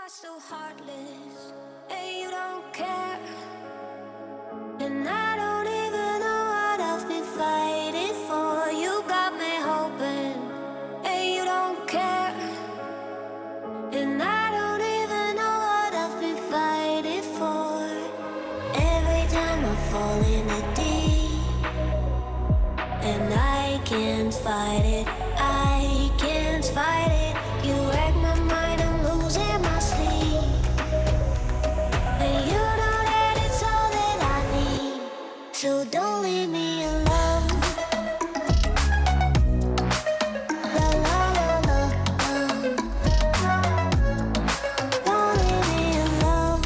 So heartless, and you don't care. And I don't even know what I've been fighting for. You got me hoping, and you don't care. And I don't even know what I've been fighting for. Every time I fall in the deep, and I can't fight it, I can't fight it. You wreck my mind, I'm losing my sleep. And you know that it's all that I need, so don't leave me alone. La la la la, don't leave me alone.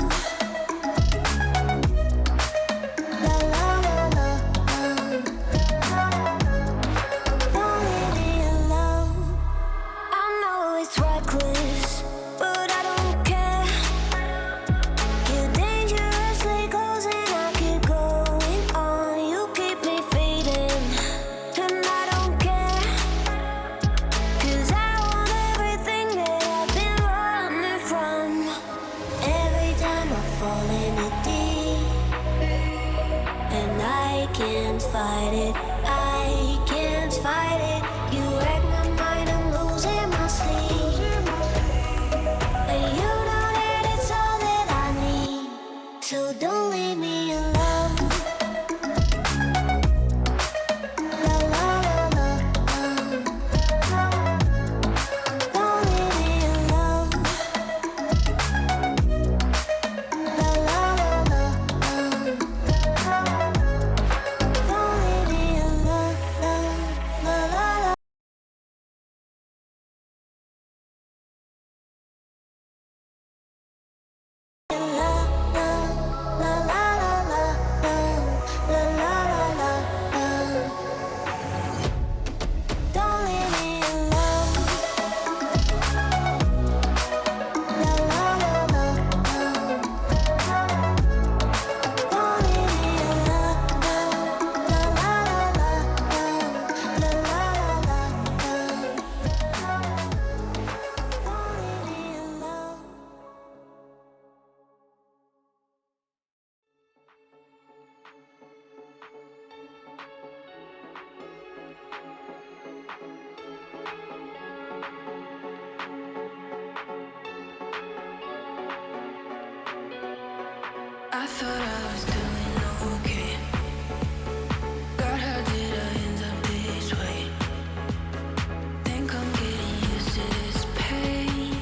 La la la la, don't leave me alone. I know it's reckless, but I don't care. You're dangerously close and I keep going on. You keep me fading, and I don't care. 'Cause I want everything that I've been running from. Every time I fall in it deep, and I can't fight it, I can't fight it. You wreck my mind, I'm losing my sleep. And you know that it's all that I need, so don't leave me alone. La la la la, don't leave me alone. La la la la, don't leave me alone. La la la. I thought I was doing okay. God, how did I end up this way? Think I'm getting used to this pain,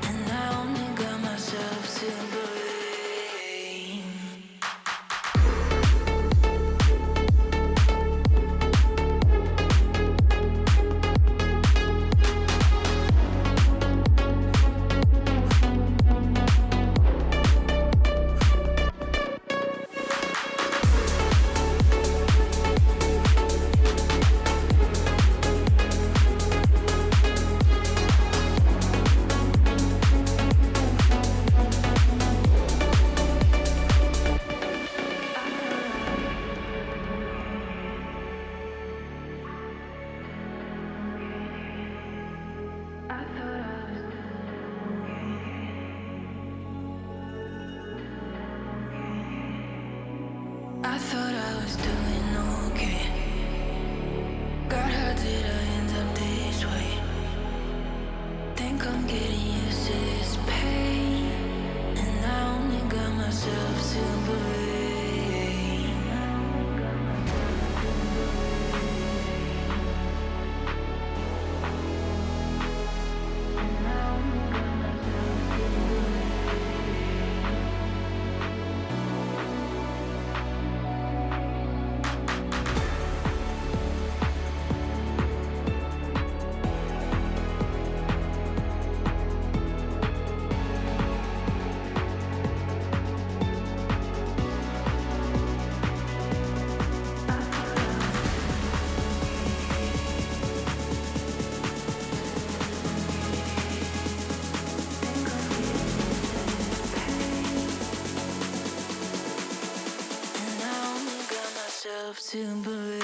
and I only got myself to blame. I thought I was doing okay. God, how did I end up this way? Think I'm getting used to this pain, and I only got myself to blame. To believe.